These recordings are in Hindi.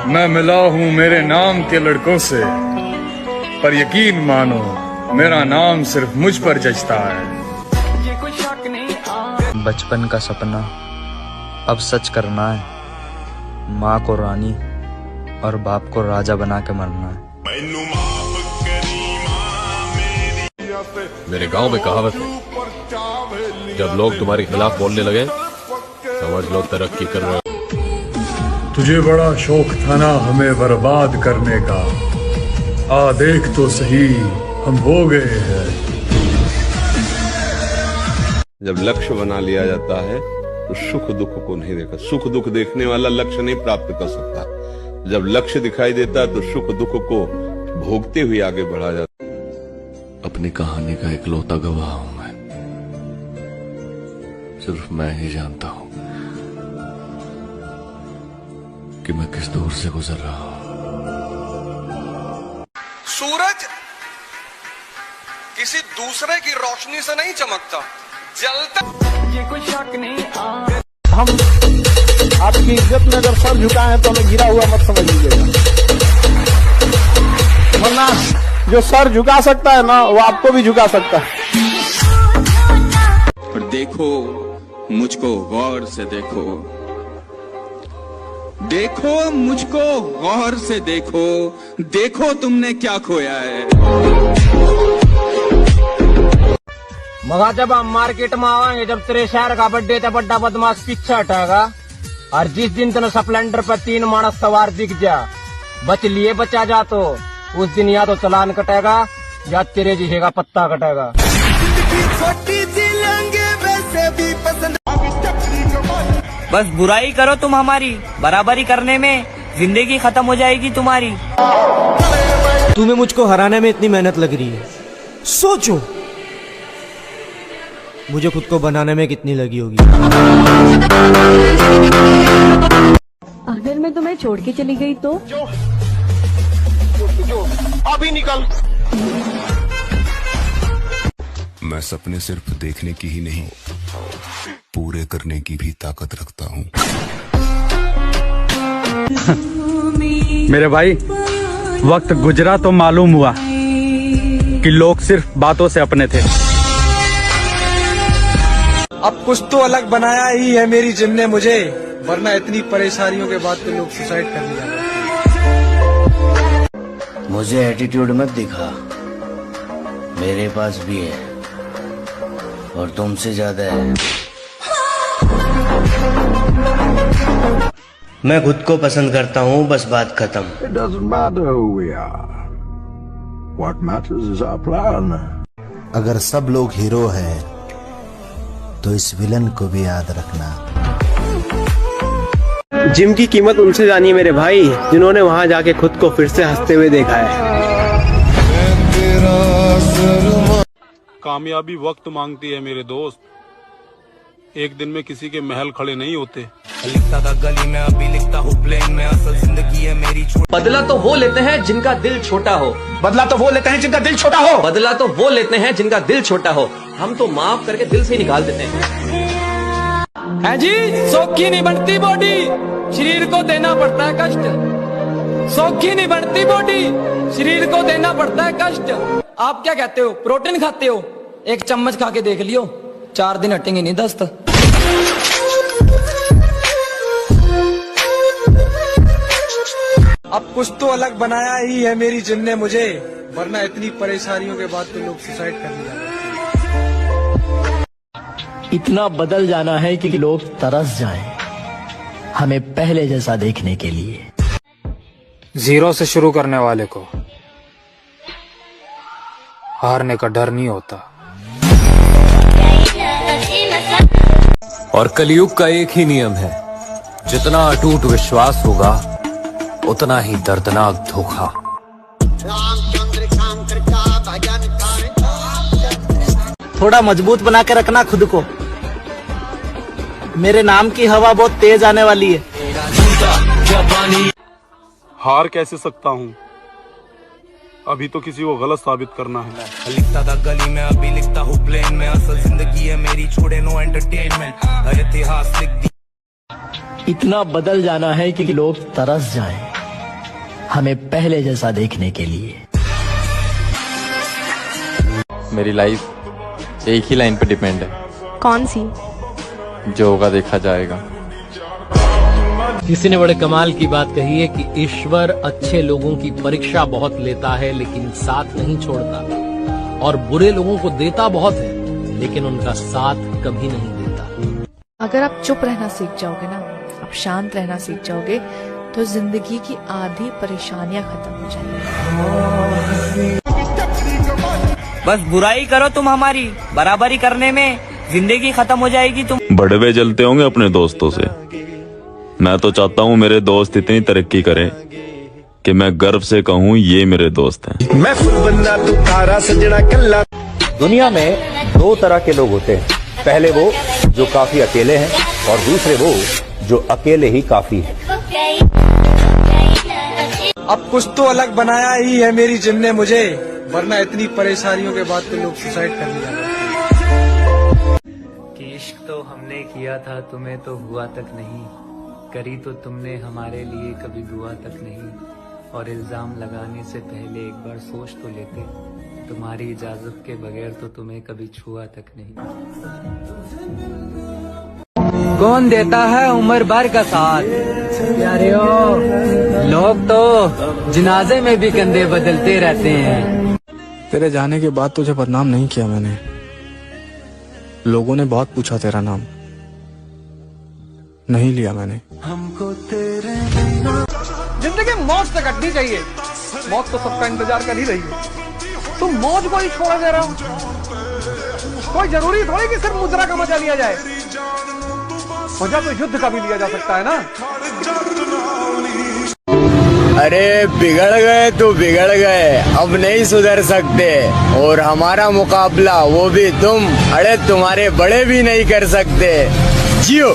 मैं मिला हूँ मेरे नाम के लड़कों से, पर यकीन मानो मेरा नाम सिर्फ मुझ पर जचता है। बचपन का सपना अब सच करना है, माँ को रानी और बाप को राजा बना के मरना है। मेरे गांव में कहावत है, जब लोग तुम्हारे खिलाफ बोलने लगे समझ लो तरक्की कर रहे हो। तुझे बड़ा शौक था ना हमें बर्बाद करने का, आ देख तो सही हम हो गए हैं। जब लक्ष्य बना लिया जाता है तो सुख दुख को नहीं देखा। सुख दुख देखने वाला लक्ष्य नहीं प्राप्त कर सकता। जब लक्ष्य दिखाई देता है तो सुख दुख को भोगते हुए आगे बढ़ा जाता। अपनी कहानी का इकलौता गवाह हूं मैं, सिर्फ मैं ही जानता हूं कि मैं किस दौर से गुजर रहा हूं। सूरज किसी दूसरे की रोशनी से नहीं चमकता, जलता। ये कोई शक नहीं। हम आपकी इज्जत में अगर सर झुकाए तो हमें गिरा हुआ मत समझ लीजिएगा, वरना जो सर झुका सकता है ना वो आपको भी झुका सकता है। और देखो मुझको गौर से देखो, देखो मुझको गौर से देखो, देखो तुमने क्या खोया है। मगा जब हम मार्केट में आवाएंगे, जब तेरे शहर का बर्थडे था, बड्डा बदमाश पीछे हटेगा। और जिस दिन तेने स्प्लेंडर पर 3 मानस सवार दिख जा, बच लिए बचा जा, तो उस दिन या तो चलान कटेगा या तेरे जिसे का पत्ता कटेगा। बस बुराई करो तुम हमारी, बराबरी करने में जिंदगी खत्म हो जाएगी तुम्हारी। तुम्हें मुझको हराने में इतनी मेहनत लग रही है, सोचो मुझे खुद को बनाने में कितनी लगी होगी। अगर मैं तुम्हें छोड़ के चली गई तो? अभी निकल। मैं सपने सिर्फ देखने की ही नहीं, पूरे करने की भी ताकत रखता हूँ। मेरे भाई, वक्त गुजरा तो मालूम हुआ कि लोग सिर्फ बातों से अपने थे। अब कुछ तो अलग बनाया ही है मेरी जिम ने मुझे, वरना इतनी परेशानियों के बाद तो लोग सुसाइड कर लिया। मुझे एटीट्यूड मत दिखा, मेरे पास भी है और तुमसे ज्यादा है। मैं खुद को पसंद करता हूँ, बस बात खत्म। It doesn't matter who we are. What matters is our plan. अगर सब लोग हीरो हैं तो इस विलन को भी याद रखना। जिम की कीमत उनसे जानी है मेरे भाई, जिन्होंने वहाँ जाके खुद को फिर से हंसते हुए देखा है। कामयाबी वक्त मांगती है मेरे दोस्त, एक दिन में किसी के महल खड़े नहीं होते। लिखता था गली में, अभी लिखता हूँ प्लेन में, असल जिंदगी है मेरी। बदला तो वो लेते हैं जिनका दिल छोटा हो, बदला तो वो लेते हैं जिनका दिल छोटा हो, बदला तो वो लेते हैं जिनका दिल छोटा हो। हम तो माफ करके दिल से निकाल देते हैं। है जी, सौखी नहीं बनती बॉडी, शरीर को देना पड़ता है कष्ट। सौखी नहीं बनती बॉडी, शरीर को देना पड़ता है कष्ट। आप क्या कहते हो, प्रोटीन खाते हो? एक चम्मच खा के देख लियो, 4 दिन हटेंगे नहीं दस्त। अब कुछ तो अलग बनाया ही है मेरी जिम ने मुझे, वरना इतनी परेशानियों के बाद तो लोग सुसाइड कर लिया। इतना बदल जाना है कि लोग तरस जाएं हमें पहले जैसा देखने के लिए। 0 से शुरू करने वाले को हारने का डर नहीं होता। और कलयुग का एक ही नियम है, जितना अटूट विश्वास होगा उतना ही दर्दनाक धोखा। थोड़ा मजबूत बना के रखना खुद को, मेरे नाम की हवा बहुत तेज आने वाली है। हार कैसे सकता हूँ, अभी तो किसी को गलत साबित करना है। लिखता था गली में, अभी लिखता हूँ प्लेन में, असल जिंदगी है मेरी, छोड़े नो एंटरटेनमेंट, इतिहास लिख दी। इतना बदल जाना है कि लोग तरस जाएं हमें पहले जैसा देखने के लिए। मेरी लाइफ एक ही लाइन पे डिपेंड है। कौन सी? जो होगा देखा जाएगा। किसी ने बड़े कमाल की बात कही है कि ईश्वर अच्छे लोगों की परीक्षा बहुत लेता है लेकिन साथ नहीं छोड़ता, और बुरे लोगों को देता बहुत है लेकिन उनका साथ कभी नहीं देता। अगर आप चुप रहना सीख जाओगे ना, आप शांत रहना सीख जाओगे, तो जिंदगी की आधी परेशानियां खत्म हो जाएंगी। बस बुराई करो तुम हमारी, बराबरी करने में जिंदगी खत्म हो जाएगी। तुम बड़वे जलते होंगे अपने दोस्तों से। मैं तो चाहता हूँ मेरे दोस्त इतनी तरक्की करें कि मैं गर्व से कहूँ ये मेरे दोस्त हैं। मैं फुल बंदा तू तारा सजना कल्ला। दुनिया में दो तरह के लोग होते हैं, पहले वो जो काफी अकेले हैं और दूसरे वो जो अकेले ही काफी हैं। अब कुछ तो अलग बनाया ही है मेरी जिम ने मुझे, वरना इतनी परेशानियों के बाद तो लोग सुसाइड कर लिया। कि इश्क तो हमने किया था, तुम्हें तो हुआ तक नहीं, करी तो तुमने हमारे लिए कभी दुआ तक नहीं, और इल्जाम लगाने से पहले एक बार सोच तो लेते, तुम्हारी इजाजत के बगैर तो तुम्हें कभी छुआ तक नहीं। कौन देता है उम्र भर का साथ प्यारियों, लोग तो जनाजे में भी कंधे बदलते रहते हैं। तेरे जाने के बाद तुझे बदनाम नहीं किया मैंने, लोगों ने बहुत पूछा तेरा नाम, नहीं लिया मैंने। जिंदगी मौत से कटनी चाहिए, मौत तो सबका इंतजार कर ही रही है, तुम मौज को ही छोड़ा दे रहा हो। कोई जरूरी थोड़ी कि सिर्फ मुजरा का मजा लिया जाए, मजा तो युद्ध का भी लिया जा सकता है ना। अरे बिगड़ गए तो बिगड़ गए, अब नहीं सुधर सकते, और हमारा मुकाबला वो भी तुम, अरे तुम्हारे बड़े भी नहीं कर सकते, जियो।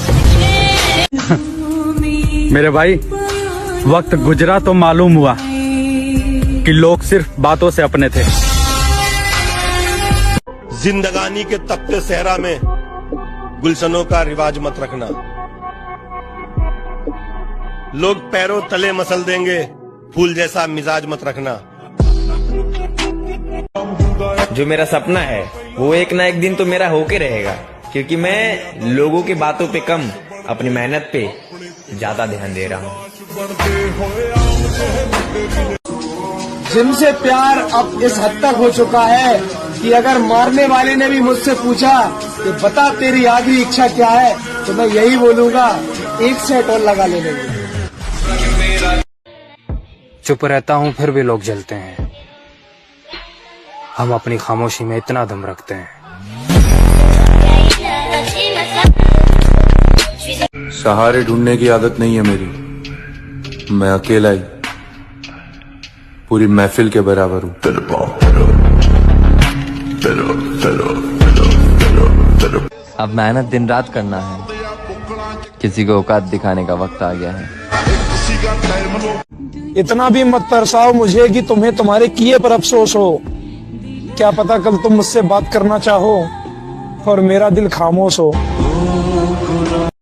मेरे भाई, वक्त गुजरा तो मालूम हुआ कि लोग सिर्फ बातों से अपने थे। जिंदगानी के तपते सहरा में गुलशनों का रिवाज मत रखना, लोग पैरों तले मसल देंगे, फूल जैसा मिजाज मत रखना। जो मेरा सपना है वो एक ना एक दिन तो मेरा होके रहेगा, क्योंकि मैं लोगों की बातों पे कम, अपनी मेहनत पे ज्यादा ध्यान दे रहा हूँ। जिम से प्यार अब इस हद तक हो चुका है कि अगर मारने वाले ने भी मुझसे पूछा कि बता तेरी आखिरी इच्छा क्या है, तो मैं यही बोलूंगा, एक सेट और लगा लेने। चुप रहता हूँ फिर भी लोग जलते हैं, हम अपनी खामोशी में इतना दम रखते हैं। सहारे ढूंढने की आदत नहीं है मेरी, मैं अकेला ही पूरी महफिल के बराबर हूँ। अब मेहनत दिन रात करना है, किसी को औकात दिखाने का वक्त आ गया है। इतना भी मत तरसाओ मुझे कि तुम्हें तुम्हारे किए पर अफसोस हो, क्या पता कल तुम मुझसे बात करना चाहो और मेरा दिल खामोश हो।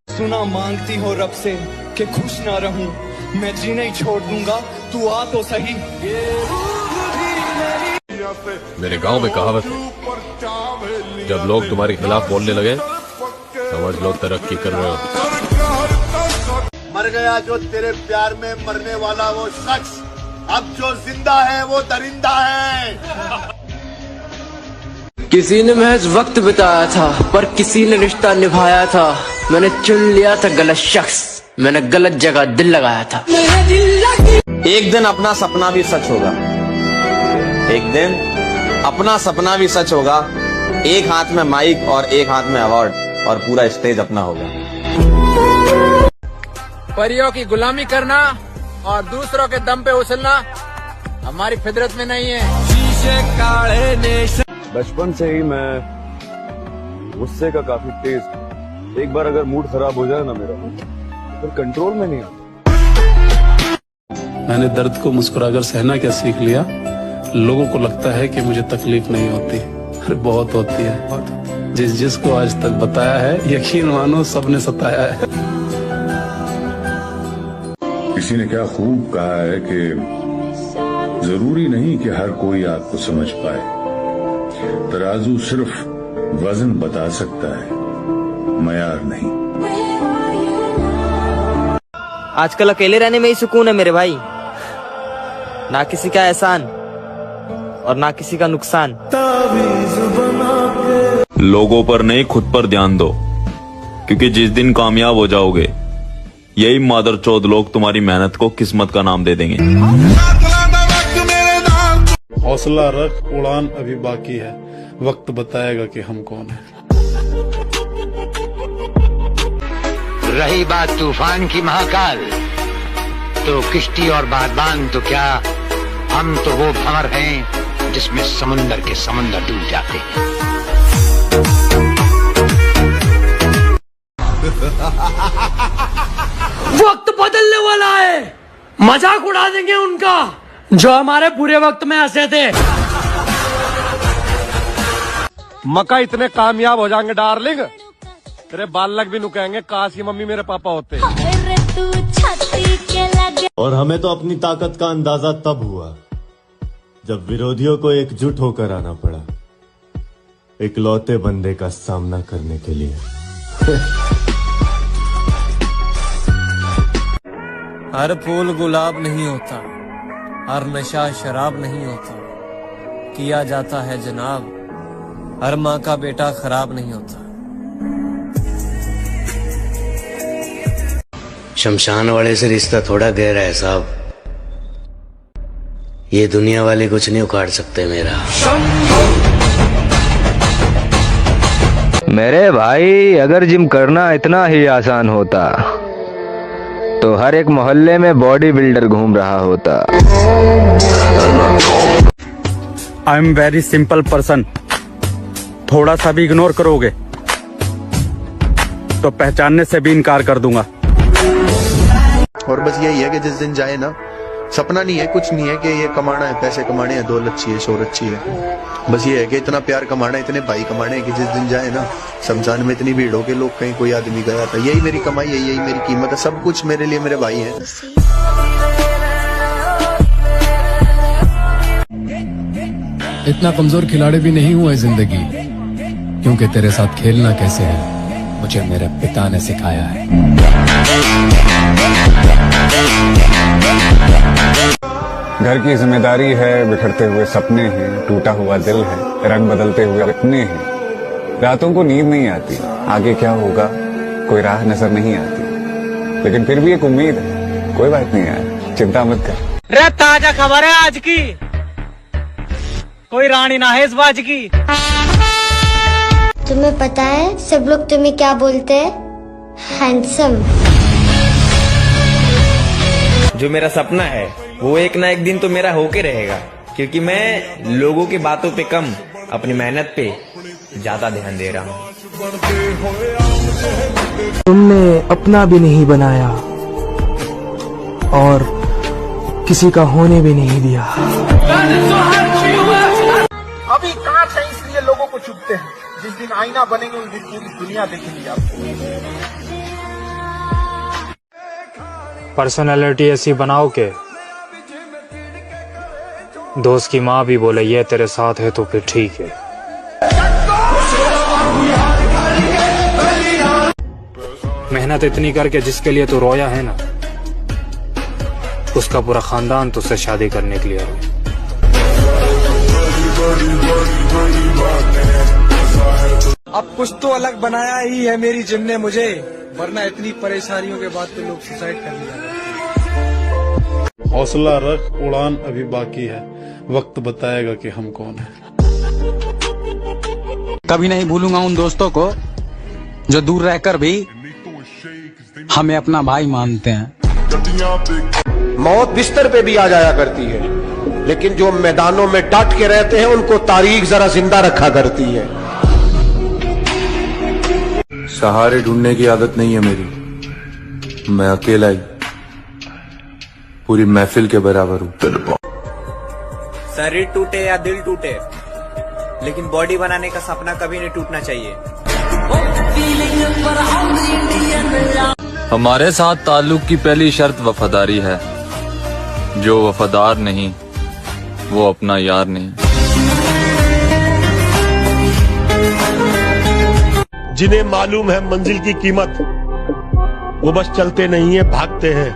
सुना मांगती हो रब से कि खुश ना रहूं, मैं जीना ही छोड़ दूंगा, तू आ तो सही। मेरे गांव में कहावत है, जब लोग तुम्हारे खिलाफ बोलने लगे समझ लो तरक्की कर रहे हो। मर गया जो तेरे प्यार में मरने वाला वो शख्स, अब जो जिंदा है वो दरिंदा है। किसी ने महज वक्त बिताया था, पर किसी ने रिश्ता निभाया था। मैंने चुन लिया था गलत शख्स, मैंने गलत जगह दिल लगाया था। एक दिन अपना सपना भी सच होगा, एक दिन अपना सपना भी सच होगा। एक हाथ में माइक और एक हाथ में अवार्ड, और पूरा स्टेज अपना होगा। परियों की गुलामी करना और दूसरों के दम पे उछलना हमारी फितरत में नहीं है। बचपन से ही मैं गुस्से का काफी तेज, एक बार अगर मूड खराब हो जाए ना मेरा, फिर कंट्रोल में नहीं आता। मैंने दर्द को मुस्कुराकर सहना क्या सीख लिया। लोगों को लगता है कि मुझे तकलीफ नहीं होती, अरे बहुत होती है। जिसको आज तक बताया है, यकीन मानो सबने सताया है। किसी ने क्या खूब कहा है कि जरूरी नहीं कि हर कोई आपको समझ पाए, तराजू सिर्फ वजन बता सकता है, मयार नहीं। आजकल अकेले रहने में ही सुकून है मेरे भाई, ना किसी का एहसान और ना किसी का नुकसान। लोगों पर नहीं खुद पर ध्यान दो, क्योंकि जिस दिन कामयाब हो जाओगे यही मादरचोद लोग तुम्हारी मेहनत को किस्मत का नाम दे देंगे। हौसला रख, उड़ान अभी बाकी है, वक्त बताएगा कि हम कौन है। रही बात तूफान की महाकाल, तो किश्ती और बागबान तो क्या, हम तो वो भंवर हैं जिसमें समुंदर के समंदर डूब जाते हैं। वक्त बदलने वाला है, मजाक उड़ा देंगे उनका जो हमारे बुरे वक्त में हंसे थे। मक्का इतने कामयाब हो जाएंगे डार्लिंग, तेरे बालक भी नुकाएंगे, काश की मम्मी मेरे पापा होते। और हमें तो अपनी ताकत का अंदाजा तब हुआ जब विरोधियों को एकजुट होकर आना पड़ा, इकलौते बंदे का सामना करने के लिए। हर फूल गुलाब नहीं होता, हर नशा शराब नहीं होता, किया जाता है जनाब, हर माँ का बेटा खराब नहीं होता। शमशान वाले से रिश्ता थोड़ा गहरा है साहब, ये दुनिया वाले कुछ नहीं उखाड़ सकते मेरा। मेरे भाई अगर जिम करना इतना ही आसान होता तो हर एक मोहल्ले में बॉडी बिल्डर घूम रहा होता। I am very simple person, थोड़ा सा भी इग्नोर करोगे तो पहचानने से भी इनकार कर दूंगा। और बस यही है कि जिस दिन जाए ना, सपना नहीं है, कुछ नहीं है कि ये कमाना है, पैसे कमाने हैं, दौलत चाहिए, शोहरत चाहिए, बस ये है कि इतना प्यार कमाना है, इतने भाई कमाने हैं कि जिस दिन जाए ना शमशान में इतनी भीड़ हो के लोग कहीं कोई आदमी गया था, यही मेरी कमाई है, यही मेरी कीमत है, सब कुछ मेरे लिए मेरे भाई हैं। इतना कमजोर खिलाड़ी भी नहीं हुआ है जिंदगी, क्योंकि तेरे साथ खेलना कैसे है मुझे मेरे पिता ने सिखाया है। घर की जिम्मेदारी है, बिखरते हुए सपने हैं, टूटा हुआ दिल है, रंग बदलते हुए अपने हैं। रातों को नींद नहीं आती, आगे क्या होगा कोई राह नजर नहीं आती, लेकिन फिर भी एक उम्मीद है। कोई बात नहीं यार, चिंता मत कर। रे ताजा खबर है आज की, कोई रानी ना है इस बाज की। तुम्हें पता है सब लोग तुम्हें क्या बोलते हैं? हैंडसम। जो मेरा सपना है वो एक ना एक दिन तो मेरा होके रहेगा, क्योंकि मैं लोगों की बातों पे कम अपनी मेहनत पे ज्यादा ध्यान दे रहा हूँ। तुमने अपना भी नहीं बनाया और किसी का होने भी नहीं दिया। अभी कांच है इसलिए लोगों को चुभते हैं, जिस दिन आईना बनेंगे उस दिन पूरी दुनिया देखेगी आपको। पर्सनालिटी ऐसी बनाओ के दोस्त की माँ भी बोले ये तेरे साथ है तो फिर ठीक है। मेहनत इतनी करके जिसके लिए तू रोया है ना, उसका पूरा खानदान तुझसे शादी करने के लिए रोया। अब कुछ तो अलग बनाया ही है मेरी जिम ने मुझे, वरना इतनी परेशानियों के बाद तो लोग सुसाइड कर लिया। हौसला रख, उड़ान अभी बाकी है, वक्त बताएगा कि हम कौन है। कभी नहीं भूलूंगा उन दोस्तों को जो दूर रहकर भी हमें अपना भाई मानते हैं। मौत बिस्तर पे भी आ जाया करती है, लेकिन जो मैदानों में डट के रहते हैं उनको तारीख जरा जिंदा रखा करती है। सहारे ढूंढने की आदत नहीं है मेरी, मैं अकेला ही पूरी महफिल के बराबर हूँ। शरीर टूटे या दिल टूटे, लेकिन बॉडी बनाने का सपना कभी नहीं टूटना चाहिए। हमारे साथ ताल्लुक की पहली शर्त वफादारी है। जो वफादार नहीं वो अपना यार नहीं। जिन्हें मालूम है मंजिल की कीमत, वो बस चलते नहीं है, भागते हैं।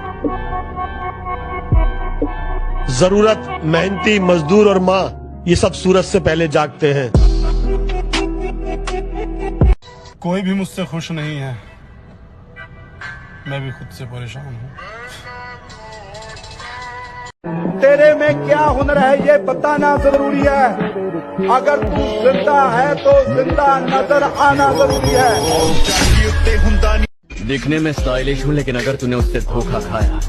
जरूरत, मेहनती मजदूर और माँ, ये सब सूरज से पहले जागते हैं। कोई भी मुझसे खुश नहीं है, मैं भी खुद से परेशान हूँ। तेरे में क्या हुनर है ये बताना जरूरी है। अगर तू जिंदा है तो जिंदा नजर आना जरूरी है। दिखने में स्टाइलिश हूँ, लेकिन अगर तूने उससे धोखा खाया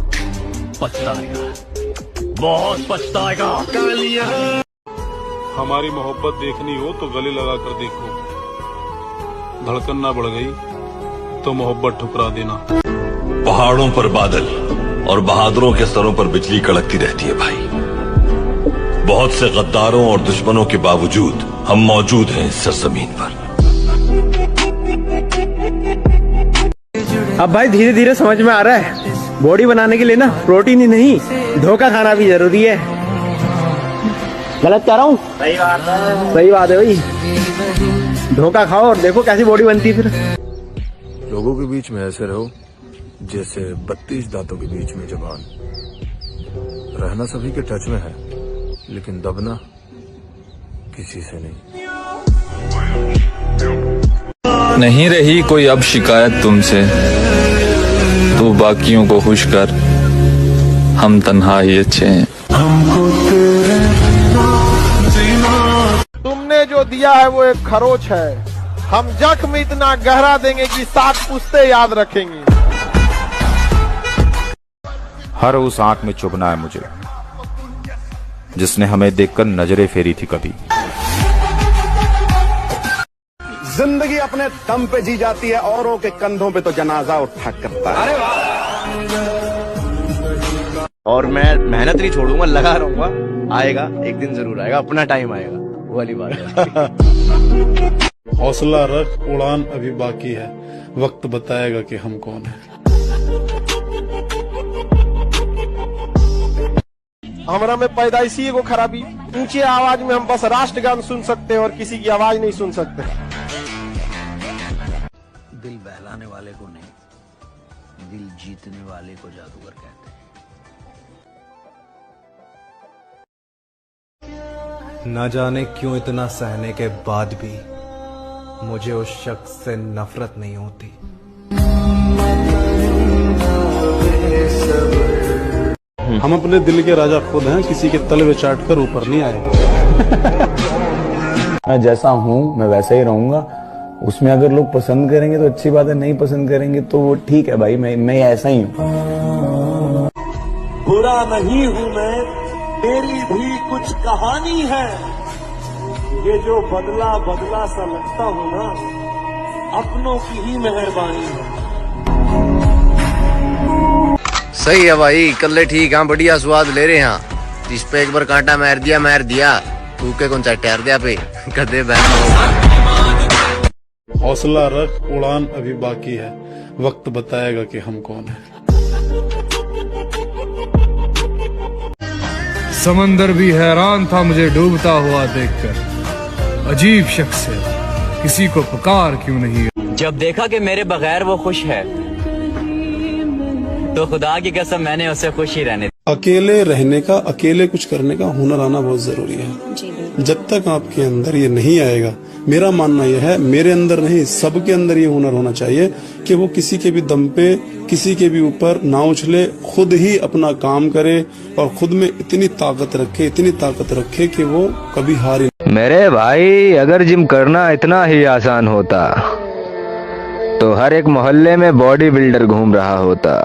पछताएगा, बहुत पछताएगा। हमारी मोहब्बत देखनी हो तो गले लगा कर देखो, धड़कन ना बढ़ गई तो मोहब्बत ठुकरा देना। पहाड़ों पर बादल और बहादुरों के सरों पर बिजली कड़कती रहती है भाई। बहुत से गद्दारों और दुश्मनों के बावजूद हम मौजूद हैं इस सरजमीन पर। अब भाई धीरे धीरे समझ में आ रहा है, बॉडी बनाने के लिए ना प्रोटीन ही नहीं, धोखा खाना भी जरूरी है। गलत कह रहा हूँ? सही बात है भाई, धोखा खाओ और देखो कैसी बॉडी बनती है फिर। लोगों के बीच में ऐसे रहो जैसे 32 दांतों के बीच में जबान। रहना सभी के टच में है, लेकिन दबना किसी से नहीं रही कोई अब शिकायत तुमसे, तू बाकियों को खुश कर, हम तन्हा ही अच्छे हैं। तुमने जो दिया है वो एक खरोच है। हम जख्म इतना गहरा देंगे कि 7 पुश्ते याद रखेंगे। हर उस आंख में चुभना है मुझे जिसने हमें देखकर नजरें फेरी थी कभी। जिंदगी अपने दम पे जी जाती है, औरों के कंधों पे तो जनाजा उठा करता है। और मैं मेहनत नहीं छोड़ूंगा, लगा रहूंगा, आएगा एक दिन जरूर आएगा, अपना टाइम आएगा, वो वाली बात है। हौसला रख, उड़ान अभी बाकी है, वक्त बताएगा कि हम कौन है। हमरा में पैदाइशी एगो खराबी, ऊंची आवाज में हम बस राष्ट्रगान सुन सकते हैं और किसी की आवाज नहीं सुन सकते। दिल बहलाने वाले को नहीं, दिल जीतने वाले को जादूगर कहते हैं। न जाने क्यों इतना सहने के बाद भी मुझे उस शख्स से नफरत नहीं होती। हम अपने दिल के राजा खुद हैं, किसी के तलवे चाट कर ऊपर नहीं आए। मैं जैसा हूँ मैं वैसा ही रहूंगा। उसमें अगर लोग पसंद करेंगे तो अच्छी बात है, नहीं पसंद करेंगे तो वो ठीक है भाई, मैं ऐसा ही हूँ। बुरा नहीं हूँ मैं, मेरी भी कुछ कहानी है। ये जो बदला बदला सा लगता हूँ ना, अपनों की ही मेहरबानी है। सही है भाई, कर ले ठीक। हाँ बढ़िया स्वाद ले रहे हैं। जिस पे एक बार कांटा मार दिया तू के कौन सा ठहर दिया पे कदे बहन। हौसला रख, उड़ान अभी बाकी है, वक्त बताएगा कि हम कौन है। समंदर भी हैरान था मुझे डूबता हुआ देखकर, अजीब शख्स है, किसी को पुकार क्यों नहीं। जब देखा कि मेरे बगैर वो खुश है तो खुदा की कसम मैंने उसे खुश ही रहने। अकेले रहने का, अकेले कुछ करने का हुनर आना बहुत जरूरी है। जब तक आपके अंदर ये नहीं आएगा, मेरा मानना यह है, मेरे अंदर नहीं सबके अंदर ये हुनर होना चाहिए कि वो किसी के भी दम पे, किसी के भी ऊपर ना उछले, खुद ही अपना काम करे और खुद में इतनी ताकत रखे कि वो कभी हारे। मेरे भाई, अगर जिम करना इतना ही आसान होता तो हर एक मोहल्ले में बॉडी बिल्डर घूम रहा होता।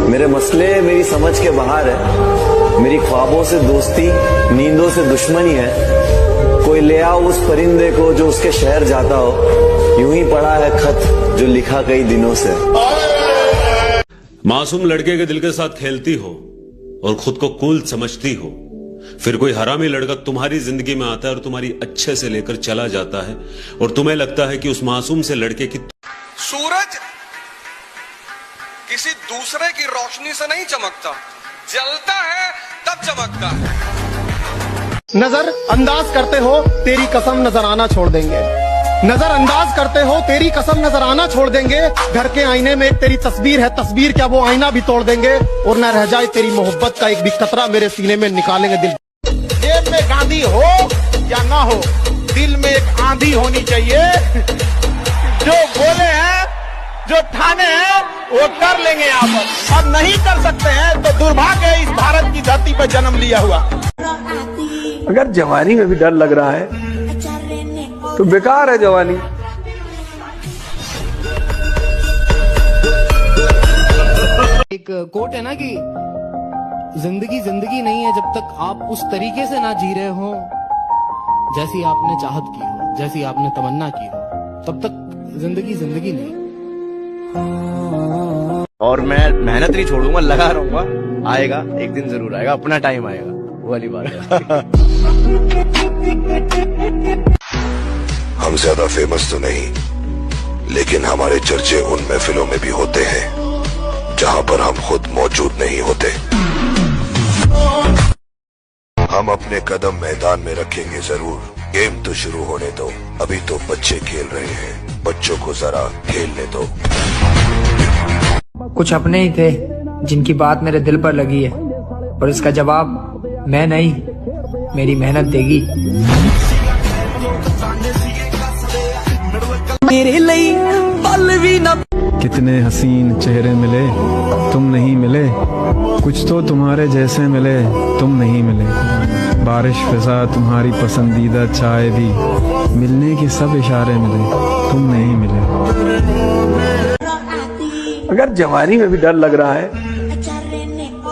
मेरे मसले मेरी समझ के बाहर है, मेरी ख्वाबों से दोस्ती, नींदों से दुश्मनी है। कोई ले आओ उस परिंदे को जो उसके शहर जाता हो, यूं ही पड़ा है खत जो लिखा कई दिनों से। मासूम लड़के के दिल के साथ खेलती हो और खुद को कूल समझती हो, फिर कोई हरामी लड़का तुम्हारी जिंदगी में आता है और तुम्हारी अच्छे से लेकर चला जाता है और तुम्हें लगता है कि उस मासूम से लड़के की सूरज किसी दूसरे की रोशनी से नहीं चमकता, जलता है तब चमकता है। नजर अंदाज करते हो तेरी कसम नजर आना छोड़ देंगे, नजर अंदाज करते हो तेरी कसम नजर आना छोड़ देंगे। घर के आईने में एक तेरी तस्वीर है, तस्वीर क्या वो आईना भी तोड़ देंगे, और न रह जाए तेरी मोहब्बत का एक भी कतरा मेरे सीने में निकालेंगे दिल। जेब में गांधी हो या ना हो, दिल में एक आंधी होनी चाहिए। जो बोले हैं, जो ठाने हैं, वो कर लेंगे आप। अब नहीं कर सकते हैं तो दुर्भाग्य है इस भारत की धरती पर जन्म लिया हुआ। अगर जवानी में भी डर लग रहा है तो बेकार है जवानी। एक कोट है ना कि जिंदगी जिंदगी नहीं है जब तक आप उस तरीके से ना जी रहे हो जैसी आपने चाहत की हो, जैसी आपने तमन्ना की हो, तब तक जिंदगी जिंदगी नहीं। और मैं मेहनत नहीं छोड़ूंगा, लगा रहूंगा। आएगा एक दिन जरूर आएगा, अपना टाइम आएगा, वो वाली बात है। हम ज्यादा फेमस तो नहीं, लेकिन हमारे चर्चे उन महफिलों में भी होते हैं जहां पर हम खुद मौजूद नहीं होते। हम अपने कदम मैदान में रखेंगे जरूर। गेम तो शुरू होने दो, अभी तो बच्चे खेल रहे हैं, बच्चों को जरा खेलने दो। कुछ अपने ही थे जिनकी बात मेरे दिल पर लगी है, और इसका जवाब मैं नहीं, मेरी मेहनत देगी। मेरे लिए पल भी न। कितने हसीन चेहरे मिले, तुम नहीं मिले। कुछ तो तुम्हारे जैसे मिले, तुम नहीं मिले। बारिश फिजा तुम्हारी पसंदीदा चाय भी, मिलने के सब इशारे मिले, तुम नहीं मिले। अगर जवानी में भी डर लग रहा है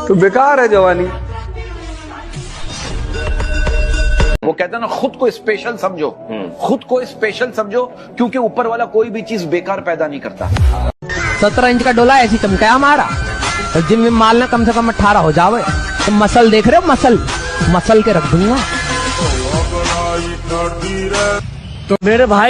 तो बेकार है जवानी। वो कहता है ना, खुद को स्पेशल समझो, खुद को स्पेशल समझो, क्योंकि ऊपर वाला कोई भी चीज बेकार पैदा नहीं करता। 17 इंच का डोला ऐसी चमकाया हमारा, और जिम में मालना कम से कम 18 हो जावे। तो मसल देख रहे हो, मसल के रख दूंगा। तो मेरे भाई